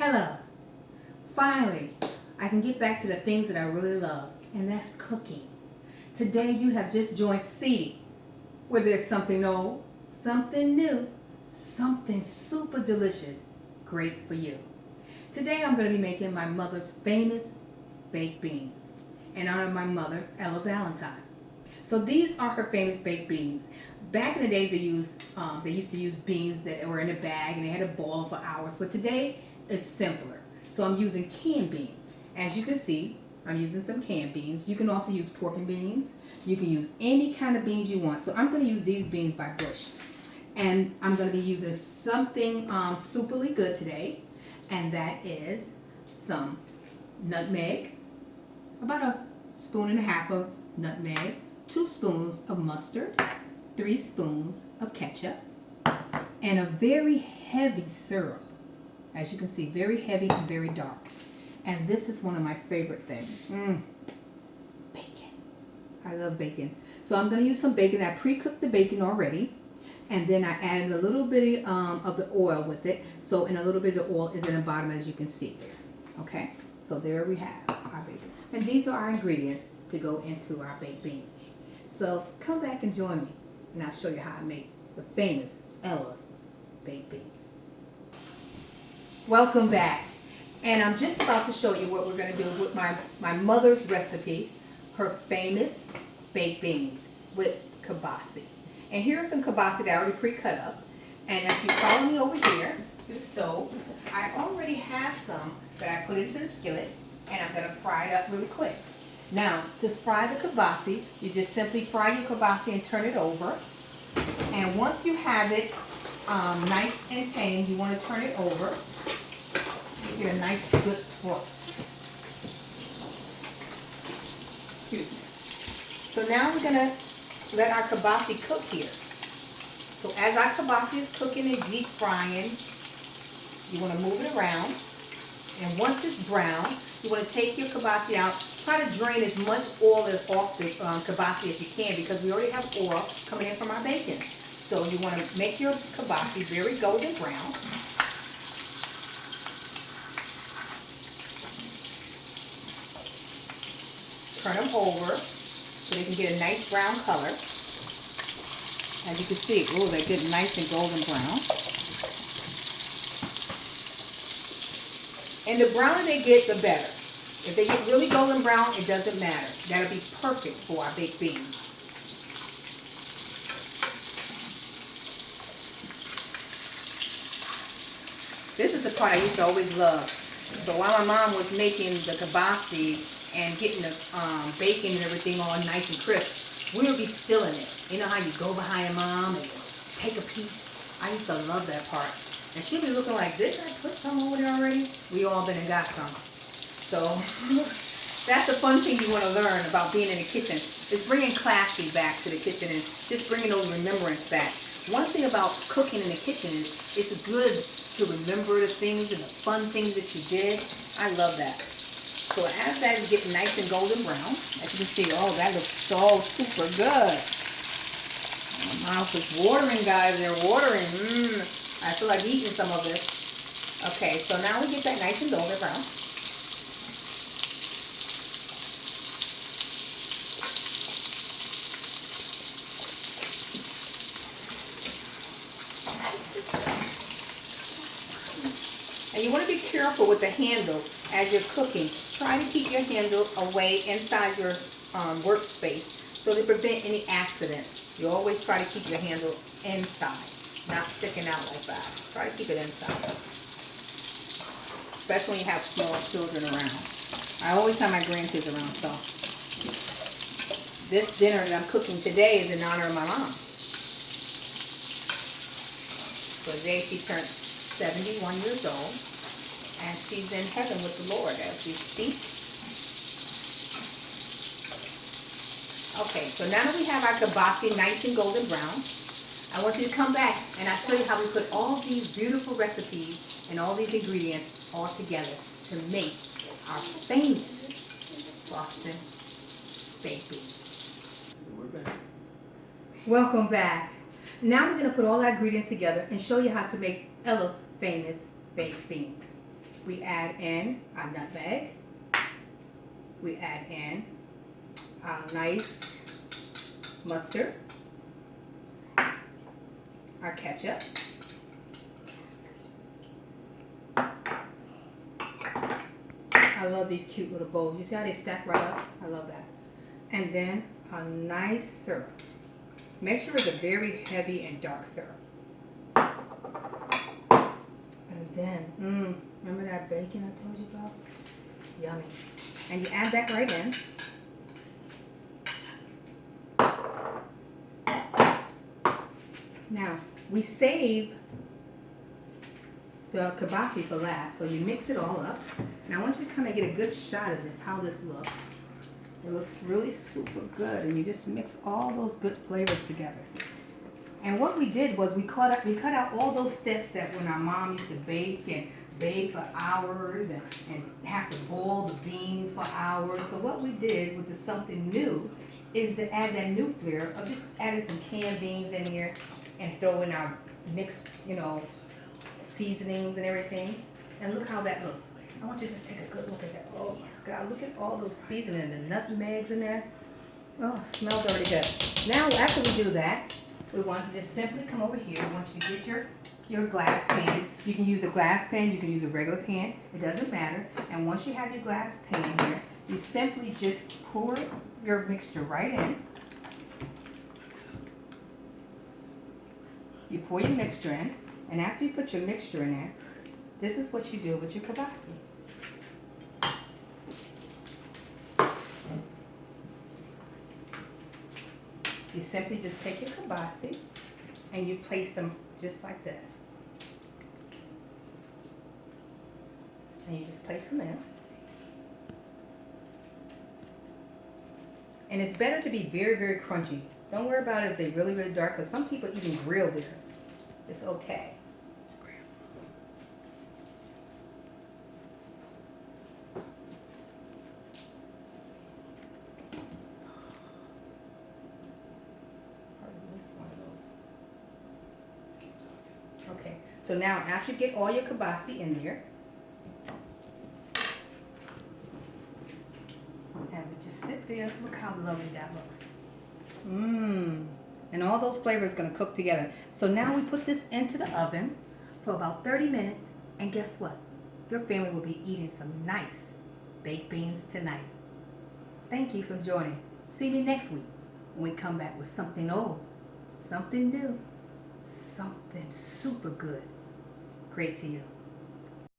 Hello. Finally, I can get back to the things that I really love, and that's cooking. Today you have just joined CEEDY, where there's something old, something new, something super delicious, great for you. Today I'm going to be making my mother's famous baked beans in honor of my mother, Ella Valentine. So these are her famous baked beans. Back in the days they used to use beans that were in a bag and they had to boil them for hours, but today it's simpler. So I'm using canned beans. As you can see, I'm using some canned beans. You can also use pork and beans. You can use any kind of beans you want. So I'm going to use these beans by Bush. And I'm going to be using something superly good today, and that is some nutmeg, about a spoon and a half of nutmeg, 2 spoons of mustard, 3 spoons of ketchup, and a very heavy syrup. As you can see, very heavy and very dark. And this is one of my favorite things. Bacon. I love bacon. So I'm going to use some bacon. I pre-cooked the bacon already. And then I added a little bit of the oil with it. So, and a little bit of the oil is in the bottom, as you can see there. Okay? So there we have our bacon. And these are our ingredients to go into our baked beans. So come back and join me, and I'll show you how I make the famous Ella's baked beans. Welcome back. And I'm just about to show you what we're going to do with my mother's recipe, her famous baked beans with kielbasa. And here are some kielbasa that I already pre-cut up. And if you follow me over here to the stove, I already have some that I put into the skillet, and I'm going to fry it up really quick. Now, to fry the kielbasa, you just simply fry your kielbasa and turn it over. And once you have it nice and tame, you want to turn it over. Get a nice good froth. Excuse me. So now we're going to let our kielbasa cook here. So as our kielbasa is cooking and deep frying, you want to move it around. And once it's brown, you want to take your kielbasa out. Try to drain as much oil as off the kielbasa as you can, because we already have oil coming in from our bacon. So you want to make your kielbasa very golden brown. Turn them over so they can get a nice brown color. As you can see, oh, they get nice and golden brown. And the browner they get, the better. If they get really golden brown, it doesn't matter. That'll be perfect for our baked beans. This is the part I used to always love. So while my mom was making the kielbasa and getting the bacon and everything all nice and crisp, we would be stilling it. You know how you go behind your mom and take a piece? I used to love that part. And she'd be looking like, didn't I put some over there already? We all been and got some. So that's the fun thing you want to learn about being in the kitchen. Is bringing classy back to the kitchen and just bringing those remembrance back. One thing about cooking in the kitchen is it's good to remember the things and the fun things that you did. I love that. So as that is getting nice and golden brown, as you can see, oh, that looks so super good. My mouth is watering, guys. They're watering. I feel like eating some of this. Okay, so now we get that nice and golden brown. And you want to be careful with the handle as you're cooking. Try to keep your handle away inside your workspace so to prevent any accidents. You always try to keep your handle inside, not sticking out like that. Try to keep it inside, especially when you have small children around. I always have my grandkids around, so this dinner that I'm cooking today is in honor of my mom. So today she turned 71 years old, and she's in heaven with the Lord as we speak. Okay, so now that we have our kielbasa nice and golden brown, I want you to come back and I'll show you how we put all these beautiful recipes and all these ingredients all together to make our famous Boston baked beans. We're back. Welcome back. Now we're going to put all our ingredients together and show you how to make Ella's famous baked beans. We add in our nutmeg. We add in our nice mustard, our ketchup, I love these cute little bowls. You see how they stack right up? I love that. And then a nice syrup. Make sure it's a very heavy and dark syrup. And then, remember that bacon I told you about? Yummy. And you add that right in. Now, we save the kielbasa for last, so you mix it all up. Now I want you to come and get a good shot of this, how this looks. It looks really super good, and you just mix all those good flavors together. And what we did was we cut out all those steps that when our mom used to bake for hours and have to boil the beans for hours. So what we did with the something new is to add that new flair of just adding some canned beans in here and throw in our mixed, seasonings and everything. And look how that looks. I want you to just take a good look at that. Oh my God, look at all those seasonings, the nutmegs in there. Oh, it smells already good. Now, after we do that, we want to just simply come over here. I want you to get your glass pan. You can use a glass pan, you can use a regular pan. It doesn't matter. And once you have your glass pan here, you simply just pour your mixture right in. You pour your mixture in, and after you put your mixture in there, this is what you do with your kielbasa. You simply just take your kielbasa and you place them just like this. And you just place them in. And it's better to be very, very crunchy. Don't worry about it if they're really, really dark, because some people even grill theirs. It's okay. Okay, so now after you get all your kielbasa in there, and we just sit there, look how lovely that looks. And all those flavors are going to cook together. So now we put this into the oven for about 30 minutes, and guess what? Your family will be eating some nice baked beans tonight. Thank you for joining. See me next week when we come back with something old, something new, something super good. Great to you.